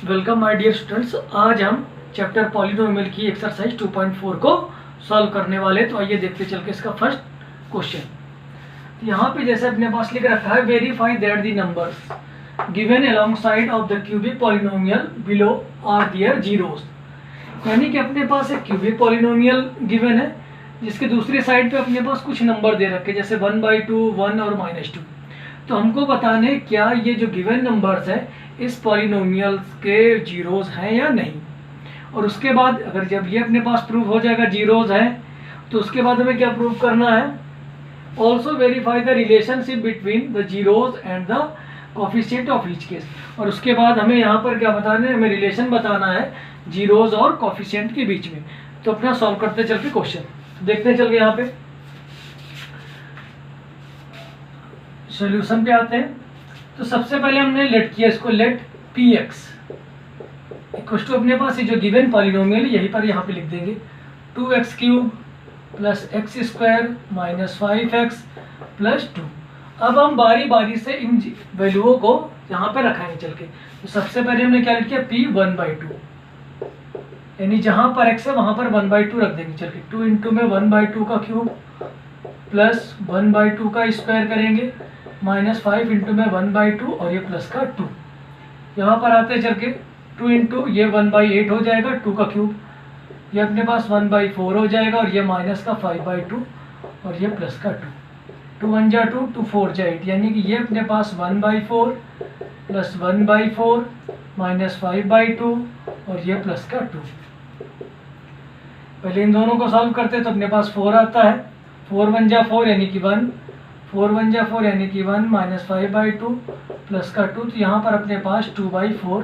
Welcome my dear students. आज हम chapter polynomial की एक्सरसाइज 2.4 को सॉल्व करने वाले। तो आइए देखते चल के इसका फर्स्ट क्वेश्चन। यहाँ पे जैसे अपने पास लिख रखा है, verify that the numbers given alongside of the cubic polynomial below are their zeros. यानी कि अपने पास एक क्यूबिक पॉलिनोमियल गिवन है जिसके दूसरी साइड पे अपने पास कुछ नंबर दे रखे, जैसे 1/2, 1 और -2। तो हमको बताने क्या ये जो गिवन नंबर्स है इस पॉलिनोमियल के जीरोस हैं या नहीं। और उसके बाद अगर जब ये अपने पास प्रूव हो जाएगा जीरोस है, तो उसके बाद हमें क्या प्रूव करना है, also verify the relationship between the zeros and the coefficient of each case. और उसके बाद हमें यहाँ पर क्या बताना है, हमें रिलेशन बताना है जीरोस और कोफिशिएंट के बीच में। तो अपना सॉल्व करते चल के क्वेश्चन देखते चल के यहाँ पे सॉल्यूशन पे आते हैं। तो सबसे पहले हमने लेट किया इसको, let p x equal to अपने पास ये जो गिवन पॉलिनोमियल यहीं पर यहाँ पे लिख देंगे 2x³ + x² - 5x + 2। अब हम बारी बारी से इन वैल्यूओं को यहाँ पे रखाएंगे चल के। तो सबसे पहले हमने क्या लिख किया, p 1/2, यानी जहाँ पर x है वहाँ पर 1/2 रख देंगे चल के। 2 इंटू में 1/2 का क्यूब प्लस 1/2 का स्क्वायर करेंगे -5 इंटू में 1/2 और ये प्लस का 2। यहाँ पर आते चल के 2 इंटू ये 1/8 हो जाएगा, 2 का क्यूब, ये अपने पास 1/4 हो जाएगा और ये माइनस का 5/2 और ये प्लस का 2। 2 1 जा 2, 2 4 जा 8, यानी कि ये अपने पास 1/4 प्लस 1/4 माइनस 5/2 और ये प्लस का 2। पहले इन दोनों को सॉल्व करते हैं तो अपने पास 4 आता है। 4 1 जा 4 यानी कि 1, 4 1 जा 4 यानी कि 1 माइनस 5/2 प्लस का 2। तो यहाँ पर अपने पास 2/4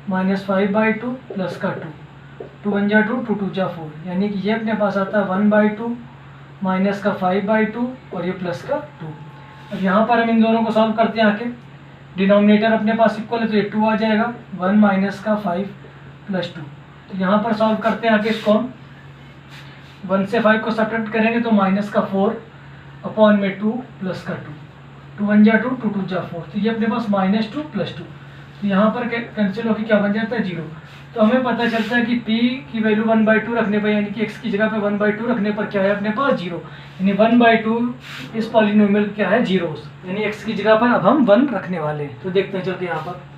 माइनस 5/2 प्लस का 2, 2 1 जा 2, 2 2 जा 4, यानी कि ये अपने पास आता है 1/2 माइनस का 5/2 और ये प्लस का 2। अब यहाँ पर हम इन दोनों को सॉल्व करते हैं आके, डिनोमिनेटर अपने पास इक्वल है तो ये 2 आ जाएगा, 1 माइनस का 5 प्लस 2। तो यहाँ पर सॉल्व करते हैं आके इसको हम 1 से 5 को सब्ट्रैक्ट करेंगे तो माइनस का 4 अपॉन में 2 प्लस का 2, 2 1 जा 2, 2 2 जा 4, तो ये अपने पास -2 प्लस 2। तो यहाँ पर कैंसिल होकर क्या बन जाता है, 0। तो हमें पता चलता है कि p की वैल्यू 1/2 रखने पर, यानी कि x की जगह पे 1/2 रखने पर क्या है अपने पास 0, यानी 1/2 इस पॉलिनोमियल क्या है जीरोस, यानी x की जगह पर अब हम 1 रखने वाले हैं। तो देखते हैं चलते यहाँ पर।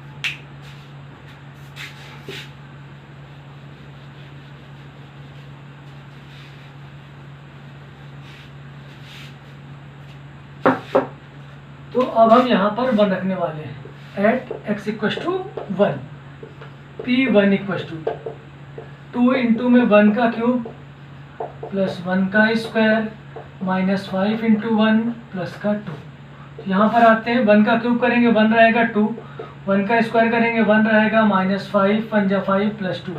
तो अब हम यहाँ पर 1 रखने वाले हैं, एट x = 1, p1 = 2 इंटू में 1 का क्यूब प्लस 1 का स्क्वायर माइनस 5 इंटू 1 प्लस का 2। यहाँ पर आते हैं, 1 का क्यूब करेंगे 1 रहेगा 2, 1 का स्क्वायर करेंगे 1 रहेगा -5 1 जा 5 प्लस 2,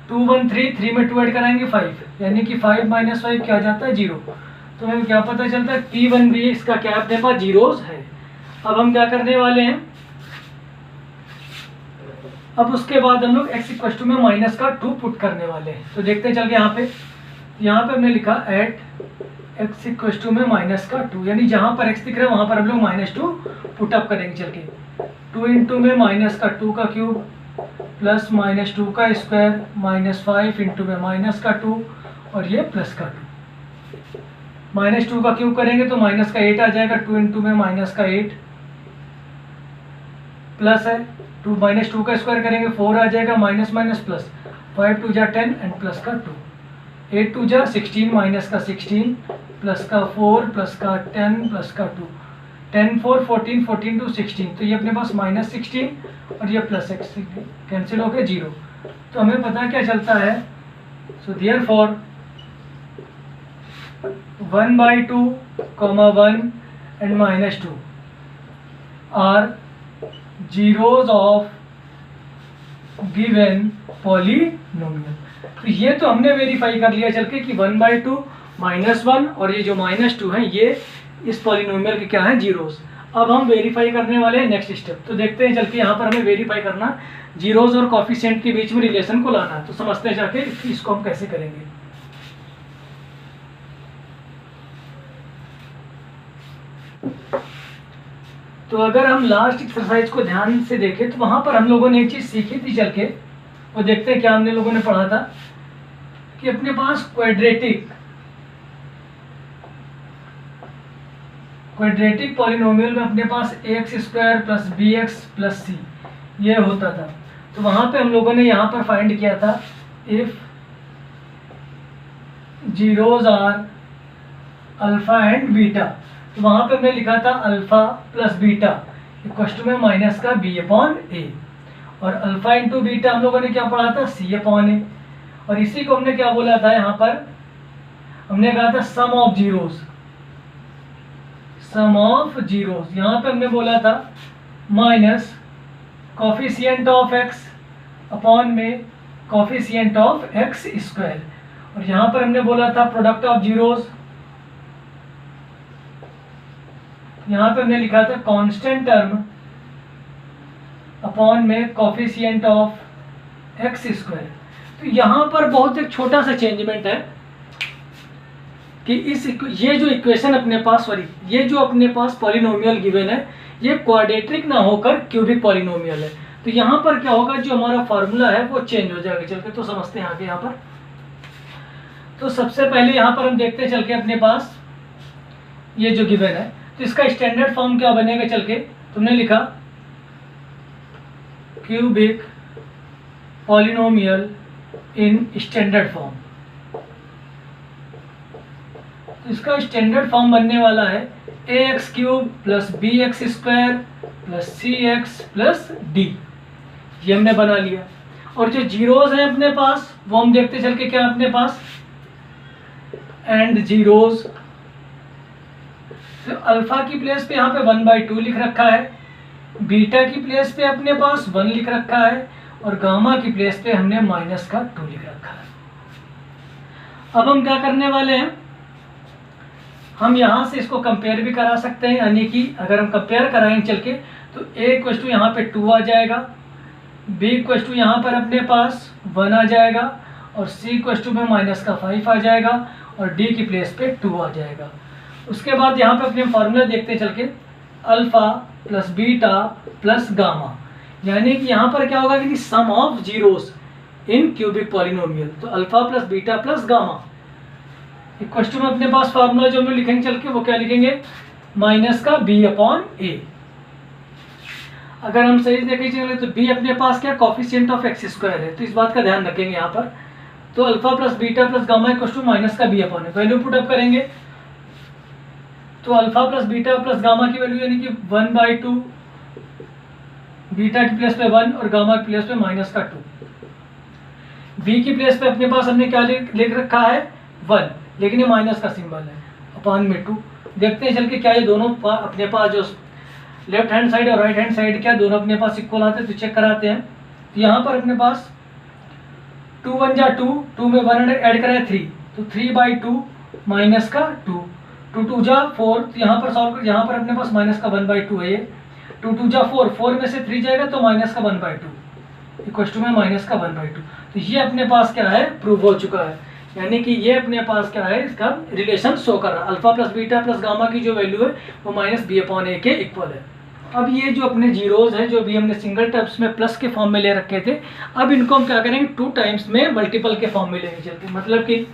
2 1 3, 3 में 2 ऐड कराएंगे 5, यानी कि 5 - 5 क्या जाता है 0। तो हमें क्या पता चलता है, p1 भी इसका क्या अपने पास जीरोस है। अब हम क्या करने वाले हैं, अब उसके बाद हम लोग x = में माइनस का 2 पुट करने वाले हैं। तो देखते हैं चल के यहाँ पे हमने लिखा एट x = में माइनस का 2, यानी जहाँ पर x दिख रहा है वहाँ पर हम लोग -2 पुट अप करेंगे चल के। 2 इंटू में माइनस का 2 का क्यूब प्लस -2 का स्क्वायर माइनस 5 इंटू में माइनस का 2 और ये प्लस का 2। -2 का क्यूब करेंगे तो माइनस का 8 आ जाएगा, 2 इंटू में माइनस का 8 प्लस है 2 -2 का स्क्वायर करेंगे 4 आ जाएगा, माइनस माइनस प्लस, 5 2 जा 10 एंड प्लस का 2, 8 2 जा 16 माइनस का 16 प्लस का 4 प्लस का 10 प्लस का 2, 10 4 14, 14 2 16। तो ये अपने पास -16 और ये प्लस x कैंसिल हो गया 0। तो हमें पता क्या चलता है, so therefore 1/2, 1 and -2 are zeros of given polynomial। तो ये तो हमने वेरीफाई कर लिया चल के कि 1/2 -1 और ये जो -2 है ये इस पॉलिनोमियल के क्या है जीरोस। अब हम वेरीफाई करने वाले हैं नेक्स्ट स्टेप। तो देखते हैं चल के यहाँ पर हमें वेरीफाई करना जीरोस और कोफिशिएंट के बीच में रिलेशन को लाना है। तो समझते हैं जाके इसको हम कैसे करेंगे। तो अगर हम लास्ट एक्सरसाइज को ध्यान से देखें तो वहाँ पर हम लोगों ने एक चीज़ सीखी थी चल के, और देखते हैं क्या हमने लोगों ने पढ़ा था कि अपने पास क्वाड्रेटिक पॉलिनोमियल में अपने पास ax² plus bx plus c ये होता था। तो वहाँ पे हम लोगों ने यहाँ पर फाइंड किया था if zeros are alpha and beta, तो वहाँ पे हमने लिखा था अल्फा प्लस बीटा इक्वल में माइनस का b/a, और अल्फा इंटू बीटा हम लोगों ने क्या पढ़ा था c/a, और इसी को हमने क्या बोला था यहाँ पर, हमने कहा था सम ऑफ जीरोस, यहाँ पे हमने बोला था minus coefficient of x upon में कॉफिशिएंट ऑफ x², और यहाँ पर हमने बोला था प्रोडक्ट ऑफ जीरोस, यहाँ पे हमने लिखा था कांस्टेंट टर्म अपॉन में कॉफिशिएंट ऑफ x²। तो यहाँ पर बहुत एक छोटा सा चेंजमेंट है कि ये जो इक्वेशन अपने पास, ये जो अपने पास पॉलिनोमियल गिवन है ये क्वाड्रेटिक ना होकर क्यूबिक पॉलिनोमियल है। तो यहाँ पर क्या होगा, जो हमारा फार्मूला है वो चेंज हो जाएगा चल के। तो समझते हैं आगे यहाँ पर। तो सबसे पहले यहाँ पर हम देखते हैं चल के अपने पास ये जो गिवन है, तो इसका स्टैंडर्ड फॉर्म क्या बनेगा चल के। तुमने लिखा cubic polynomial in standard form, तो इसका स्टैंडर्ड फॉर्म बनने वाला है ax³ plus bx² plus cx plus d, ये हमने बना लिया। और जो जीरोज हैं अपने पास वो हम देखते चल के क्या अपने पास एंड जीरोज, तो अल्फा की प्लेस पे यहाँ पे 1/2 लिख रखा है, बीटा की प्लेस पे अपने पास 1 लिख रखा है, और गामा की प्लेस पे हमने माइनस का 2 लिख रखा है। अब हम क्या करने वाले हैं, हम यहाँ से इसको कंपेयर भी करा सकते हैं, यानी कि अगर हम कंपेयर कराएं चल के तो a = यहाँ पे 2 आ जाएगा, b = यहाँ पर अपने पास 1 आ जाएगा, और c = में माइनस का 5 आ जाएगा, और d की प्लेस पे 2 आ जाएगा। उसके बाद यहाँ पे अपने फार्मूला देखते चल के alpha plus beta plus gamma, यानी कि यहाँ पर क्या होगा कि sum of zeros in cubic polynomial, तो alpha plus beta plus gamma equal में अपने पास फार्मूला जो हम लिखेंगे चल के वो क्या लिखेंगे, माइनस का b/a। अगर हम सही देखें चले तो b अपने पास क्या कॉफिशिएंट ऑफ x² है, तो इस बात का ध्यान रखेंगे यहाँ पर। तो alpha plus beta plus gamma equal minus का b/a, वैल्यू पुट अप करेंगे तो alpha plus beta plus gamma की वैल्यू यानी कि 1/2, बीटा की प्लेस पे 1 और गामा की प्लेस पे माइनस का 2। बी की प्लेस पे अपने पास हमने क्या लिख रखा है 1, लेकिन ये माइनस का सिंबल है, अपॉन में 2। देखते हैं चल के क्या ये दोनों अपने पास जो लेफ्ट हैंड साइड और राइट हैंड साइड क्या दोनों अपने पास इक्वल आते हैं, तो चेक कराते हैं। तो यहाँ पर अपने पास 2 1 जा 2, 2 में 1 ऐड करें 3, तो 3/2 माइनस का 2, 2 2 जा 4, तो यहाँ पर सॉल्व कर, यहाँ पर अपने पास माइनस का 1/2 है ये, 2 2 जा 4, 4 में से 3 जाएगा तो माइनस का 1/2 इक्वल में माइनस का 1/2। तो ये अपने पास क्या है प्रूव हो चुका है, यानी कि ये अपने पास क्या है इसका रिलेशन शो कर रहा है, alpha plus beta plus gamma की जो वैल्यू है वो माइनस b/a के इक्वल है। अब ये जो अपने जीरोज हैं जो भी हमने सिंगल टर्म्स में प्लस के फॉर्म में ले रखे थे, अब इनको हम क्या करेंगे 2 टाइम्स में मल्टीपल के फॉर्म में लेके चलते, मतलब कि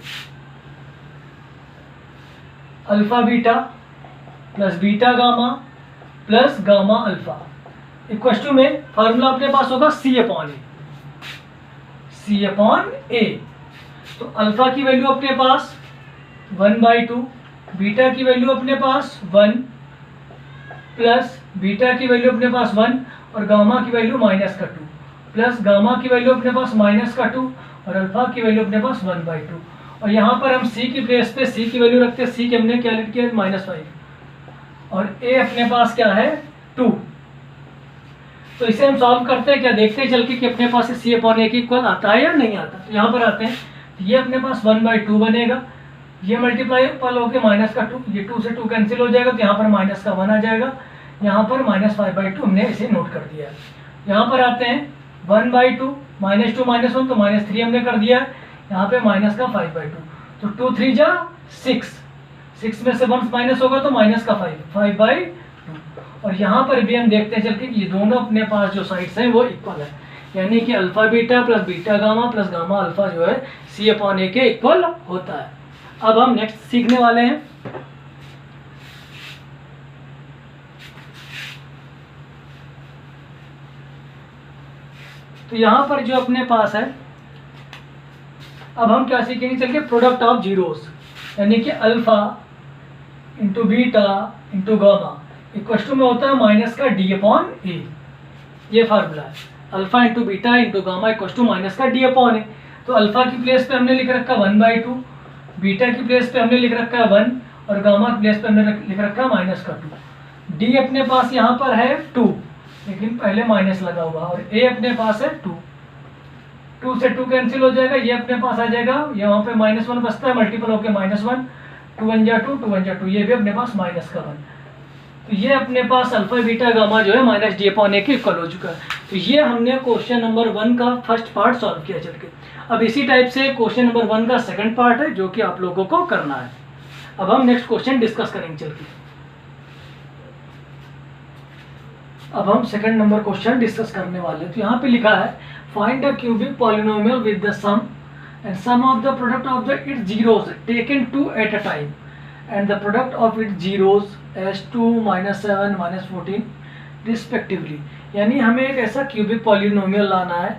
alpha beta plus beta gamma plus gamma alpha equal में फार्मूला अपने पास होगा c/a। तो अल्फा की वैल्यू अपने पास 1/2, बीटा की वैल्यू अपने पास 1 प्लस बीटा की वैल्यू अपने पास 1 और गामा की वैल्यू माइनस का 2 प्लस गामा की वैल्यू अपने पास माइनस का 2 और अल्फा की वैल्यू अपने पास 1/2। और यहाँ पर हम c की प्लेस पे c की वैल्यू रखते हैं, c की हमने क्या लिख किया -5 और a अपने पास क्या है 2। तो इसे हम सॉल्व करते हैं, क्या देखते हैं चल के कि अपने पास c/a के इक्वल आता है या नहीं आता। तो यहाँ पर आते हैं, ये अपने पास 1/2 बनेगा, ये मल्टीप्लाई होकर माइनस का 2, ये 2 से 2 कैंसिल हो जाएगा, तो यहाँ पर माइनस का 1 आ जाएगा, यहाँ पर -5/2 हमने इसे नोट कर दिया। यहाँ पर आते हैं 1/2 -2 -1 तो -3 हमने कर दिया, यहाँ पे माइनस का 5/2, तो 2 3 जा 6, 6 में से 1 माइनस होगा तो माइनस का 5/2 और यहाँ पर भी हम देखते हैं चल के कि ये दोनों अपने पास जो साइड्स हैं वो इक्वल है, यानी कि alpha beta plus beta gamma plus gamma alpha जो है C/A के इक्वल होता है। अब हम नेक्स्ट सीखने वाले हैं तो यहाँ पर जो अपने पास है, अब हम क्या सीखेंगे चल के, प्रोडक्ट ऑफ जीरोस, यानी कि alpha into beta into gamma equal to में होता है माइनस का D/A। ये फार्मूला है, alpha into beta into gamma equal to minus का D/A। तो अल्फा की प्लेस पे हमने लिख रखा 1/2, बीटा की प्लेस पे हमने लिख रखा है 1 और गामा की प्लेस पे हमने लिख रखा है माइनस का 2। डी अपने पास यहाँ पर है 2, लेकिन पहले माइनस लगा हुआ, और ए अपने पास है 2, 2 से 2 कैंसिल हो जाएगा, ये अपने पास आ जाएगा, यहाँ पे -1 बचता है, मल्टीपल होकर -1, 2 1 जा 2, 2 1 जा 2, ये भी अपने पास माइनस का 1। तो ये अपने पास अल्फा बीटा गामा जो है माइनस D/A के इक्वल हो चुका है। तो ये हमने क्वेश्चन नंबर 1 का फर्स्ट पार्ट सॉल्व किया चल के। अब इसी टाइप से क्वेश्चन नंबर 1 का सेकंड पार्ट है जो कि आप लोगों को करना है। अब हम नेक्स्ट क्वेश्चन डिस्कस करेंगे चल के। अब हम सेकंड नंबर क्वेश्चन डिस्कस करने वाले हैं। तो यहाँ पे लिखा है find the cubic polynomial with the sum and sum of the product of the its zeros taken 2 at a time and the product of its zeros as 2 -7 -14 respectively. यानी हमें एक ऐसा क्यूबिक पॉलिनोमियल लाना है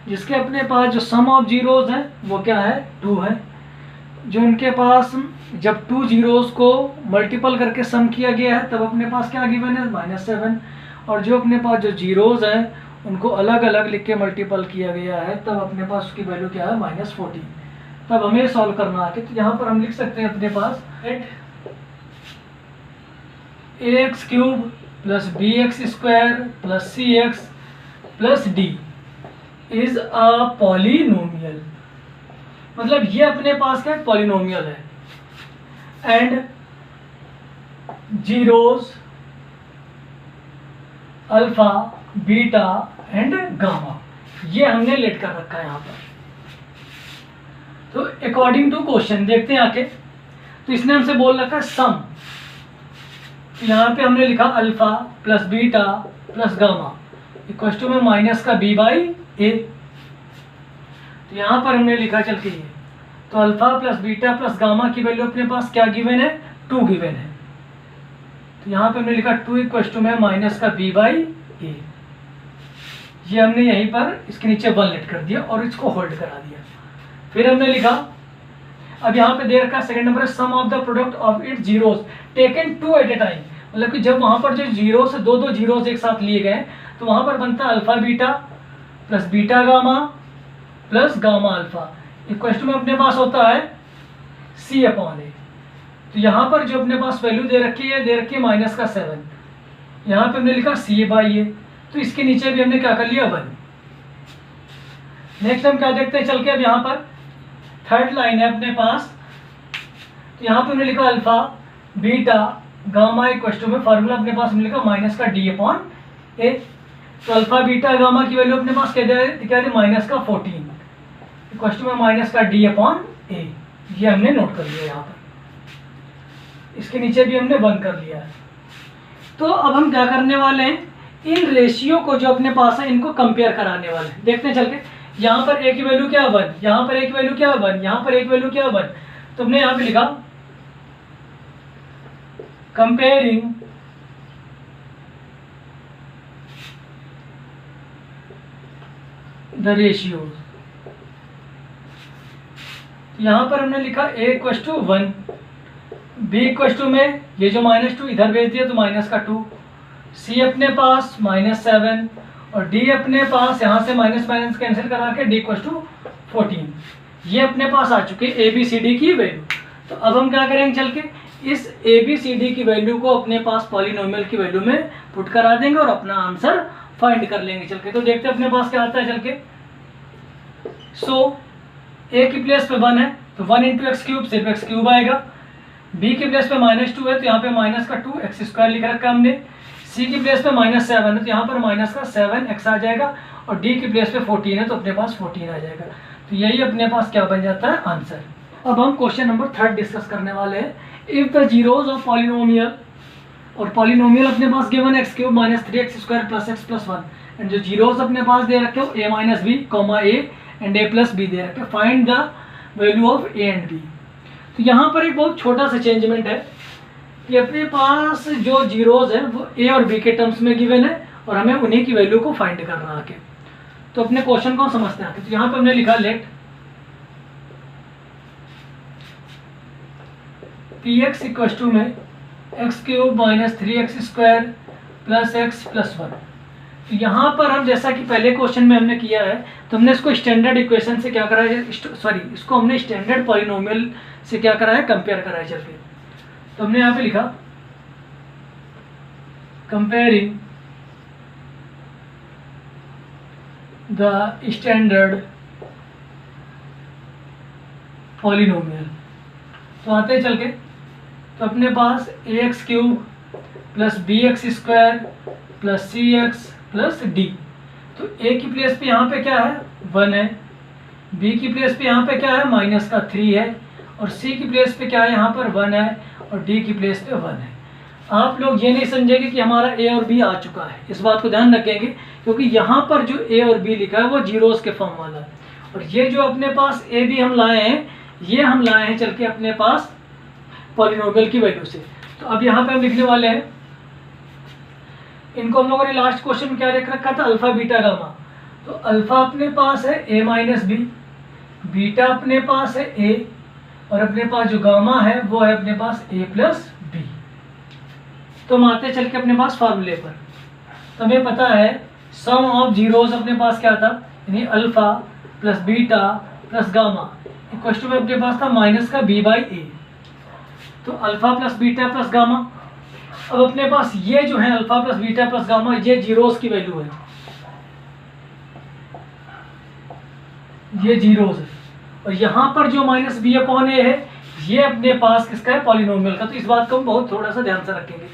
जिसके अपने पास जो सम ऑफ जीरोस है वो क्या है, 2 है। जो उनके पास जब 2 जीरोस को मल्टीपल करके सम किया गया है तब अपने पास क्या गिवन है, -7, और जो अपने पास जो जीरोस हैं उनको अलग अलग लिख के मल्टीपल किया गया है तब अपने पास उसकी वैल्यू क्या है, -14। तब हमें सॉल्व करना है। तो यहाँ पर हम लिख सकते हैं अपने पास ax cube plus bx square plus cx plus d is a polynomial. मतलब ये अपने पास क्या पॉलिनोमियल है and zeros alpha beta and gamma ये हमने लेट कर रखा है यहाँ पर। तो अकॉर्डिंग टू क्वेश्चन देखते हैं आके। तो इसने हमसे बोल रखा है सम, तो यहाँ पे हमने लिखा alpha plus beta plus gamma equal to में माइनस का b/a। तो यहाँ पर हमने लिखा चल के ये, तो alpha plus beta plus gamma की वैल्यू अपने पास क्या गिवन है, 2 गिवन है। तो यहाँ पे हमने लिखा 2 इक्वल टू में माइनस का b/a। ये हमने यहीं पर इसके नीचे 1 लेट कर दिया और इसको होल्ड करा दिया। फिर हमने लिखा, अब यहाँ पे दे रखा second number sum of the product of its zeros taken 2 at a time. मतलब कि जब वहां पर जो जीरोस 2 जीरोस एक साथ लिए गए तो वहां पर बनता है alpha beta plus beta gamma plus gamma alpha equal to में अपने पास होता है C/A। तो यहाँ पर जो अपने पास वैल्यू दे रखी है माइनस का 7। यहाँ पे हमने लिखा C/A। तो इसके नीचे भी हमने क्या कर लिया 1। नेक्स्ट हम क्या देखते हैं चल के। अब यहाँ पर थर्ड लाइन है अपने पास। तो यहाँ पे हमने लिखा alpha beta gamma equal to में फार्मूला अपने पास हमने लिखा माइनस का D/A। तो अल्फा बीटा गामा की वैल्यू अपने पास क्या है, माइनस का 14 इक्वल टू में माइनस का D/A। ये हमने नोट कर लिया यहाँ पर। इसके नीचे भी हमने 1 कर लिया है। तो अब हम क्या करने वाले हैं, इन रेशियो को जो अपने पास है इनको कंपेयर कराने वाले हैं। देखते हैं चल के। यहाँ पर a की वैल्यू क्या 1, यहाँ पर a की वैल्यू क्या 1, यहाँ पर a की वैल्यू क्या 1। तो हमने यहाँ पे लिखा कंपेयरिंग द रेशियोज। यहाँ पर हमने लिखा a equal to 1, b equal to में ये जो -2 इधर भेज दिया तो माइनस का 2, c अपने पास -7 और d अपने पास यहाँ से माइनस माइनस कैंसिल करा के d इक्वल टू 14। ये अपने पास आ चुके a b c d की वैल्यू। तो अब हम क्या करेंगे चल के, इस a b c d की वैल्यू को अपने पास पॉलिनोमियल की वैल्यू में पुट करा देंगे और अपना आंसर फाइंड कर लेंगे चल के। तो देखते हैं अपने पास क्या आता है चल के। सो a की प्लेस पे 1 है तो 1 इंटू एक्स क्यूब सिर्फ एक्स क्यूब आएगा। b की प्लेस पे -2 है तो यहाँ पे माइनस का 2 एक्स स्क्वायर लिख रखा है हमने। c की प्लेस पे -7 है तो यहाँ पर माइनस का 7x आ जाएगा और d की प्लेस पे 14 है तो अपने पास 14 आ जाएगा। तो यही अपने पास क्या बन जाता है, आंसर। अब हम क्वेश्चन नंबर 3 डिस्कस करने वाले हैं। If the zeros of polynomial और पॉलिनोमियल अपने पास given x cube minus 3x square plus x plus 1 and जो जीरोस अपने पास दे रखे हो a minus b comma a and a plus b दे रखे, find the value of a and b। तो यहाँ पर एक बहुत छोटा सा चेंजमेंट है कि अपने पास जो जीरोस है वो a और b के टर्म्स में गिवन है और हमें उन्हीं की वैल्यू को फाइंड करना आके। तो अपने क्वेश्चन को समझते हैं। तो यहाँ पर हमने लिखा लेट px इक्वल टू में x cube minus 3x square plus x plus 1। तो यहाँ पर हम जैसा कि पहले क्वेश्चन में हमने किया है तो हमने इसको स्टैंडर्ड इक्वेशन से क्या करा है, सॉरी इसको हमने स्टैंडर्ड पॉलिनोमियल से क्या करा है, कंपेयर करा है। चल के तो हमने यहाँ पे लिखा कंपेयरिंग द स्टैंडर्ड पॉलिनोमियल। तो आते हैं चल के, तो अपने पास a x cube plus b x square plus c x plus d. तो ए की प्लेस पे यहाँ पे क्या है 1 है, बी की प्लेस पे यहाँ पे क्या है माइनस का 3 है और सी की प्लेस पे क्या है यहाँ पर 1 है और डी की प्लेस पे 1 है। आप लोग ये नहीं समझेंगे कि हमारा ए और बी आ चुका है, इस बात को ध्यान रखेंगे क्योंकि यहाँ पर जो ए और बी लिखा है वो जीरोस के फॉर्म वाला है और ये जो अपने पास ए बी हम लाए हैं ये हम लाए हैं चल के अपने पास पॉलिनोमियल की वैल्यू से। तो अब यहाँ पे हम लिखने वाले हैं, इनको हम लोगों ने लास्ट क्वेश्चन में क्या लिख रखा था अल्फा बीटा गामा। तो अल्फा अपने पास है ए माइनस बी, बीटा अपने पास है ए और अपने पास जो गामा है वो है अपने पास ए प्लस बी। तो हम आते चल के अपने पास फार्मूले पर। तो हमें पता है सम ऑफ जीरोस अपने पास क्या था, यानी alpha plus beta plus gamma equal to में अपने पास था माइनस का बी बाई ए। तो alpha plus beta plus gamma, अब अपने पास ये जो है alpha plus beta plus gamma ये जीरोस की वैल्यू है, ये जीरोस है और यहाँ पर जो माइनस बी अपॉन ए है ये अपने पास किसका है पॉलिनोमियल का। तो इस बात को हम बहुत थोड़ा सा ध्यान से रखेंगे।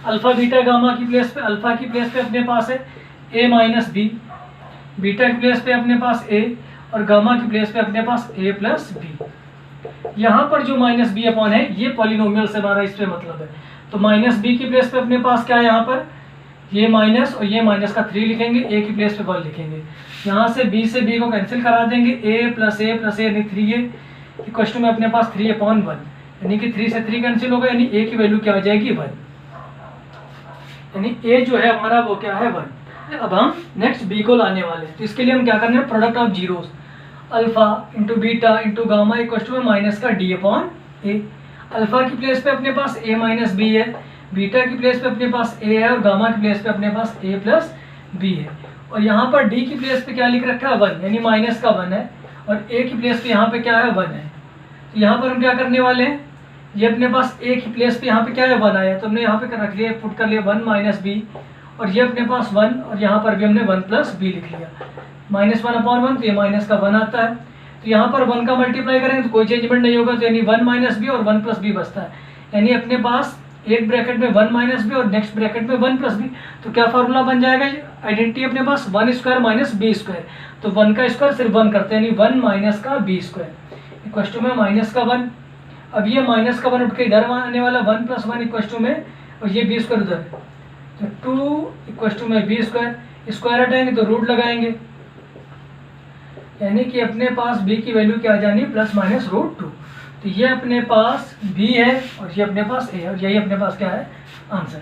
अल्फा बीटा गामा की प्लेस पे अल्फा की प्लेस पे अपने पास है ए माइनस बी, बीटा की प्लेस पे अपने पास ए और गामा की प्लेस पे अपने पास ए प्लस बी। यहाँ पर जो माइनस बी अपॉन है ये पॉलिनोमियल से हमारा इस पे मतलब है। तो माइनस बी की प्लेस पे अपने पास क्या है यहाँ पर ये माइनस और ये माइनस का 3 लिखेंगे, ए की प्लेस पे 1 लिखेंगे। यहाँ से बी को कैंसिल करा देंगे, ए प्लस यानी 3a इक्वल टू में अपने पास 3/1 यानी कि 3 से 3 कैंसिल होगा यानी ए की वैल्यू क्या आ जाएगी 1, यानी ए जो है हमारा वो क्या है 1। अब हम नेक्स्ट बी को लाने वाले हैं। तो इसके लिए हम क्या करने हैं product of zeros alpha into beta into gamma equal to में माइनस का डी अपॉन ए। अल्फा की प्लेस पे अपने पास ए माइनस बी है, बीटा की प्लेस पे अपने पास ए है और गामा की प्लेस पे अपने पास ए प्लस बी है और यहाँ पर डी की प्लेस पे क्या लिख रखा है 1 यानी माइनस का 1 है और ए की प्लेस पे यहाँ पे क्या है 1 है। तो यहाँ पर हम क्या करने वाले हैं, ये अपने पास ए की प्लेस पे यहाँ पे क्या है 1 आया तो हमने यहाँ पे रख लिया पुट कर लिया 1 माइनस बी और ये अपने पास 1 और यहाँ पर भी हमने 1 प्लस बी लिख लिया। -1/1 तो ये माइनस का 1 आता है। तो यहाँ पर 1 का मल्टीप्लाई करेंगे तो कोई चेंजमेंट नहीं होगा, तो यानी 1 माइनस बी और 1 प्लस बी बचता है। यानी अपने पास एक ब्रैकेट में 1 माइनस बी और नेक्स्ट ब्रैकेट में 1 प्लस बी। तो क्या फार्मूला बन जाएगा, आइडेंटिटी अपने पास 1 स्क्वायर माइनस बी स्क्वायर। तो 1 का स्क्वायर सिर्फ 1 करते हैं यानी 1 माइनस का बी स्क्वायर इक्वल टू में माइनस का 1। अब ये माइनस का 1 उठ के इधर आने वाला 1 प्लस 1 इक्वल टू में और ये बी स्क्वायर उधर है तो 2 इक्वल टू में बी स्क्वायर, स्क्वायर हटाएंगे तो रूट लगाएंगे यानी कि अपने पास b की वैल्यू क्या आ जानी ±√2। तो ये अपने पास b है और ये अपने पास a है और यही अपने पास क्या है आंसर।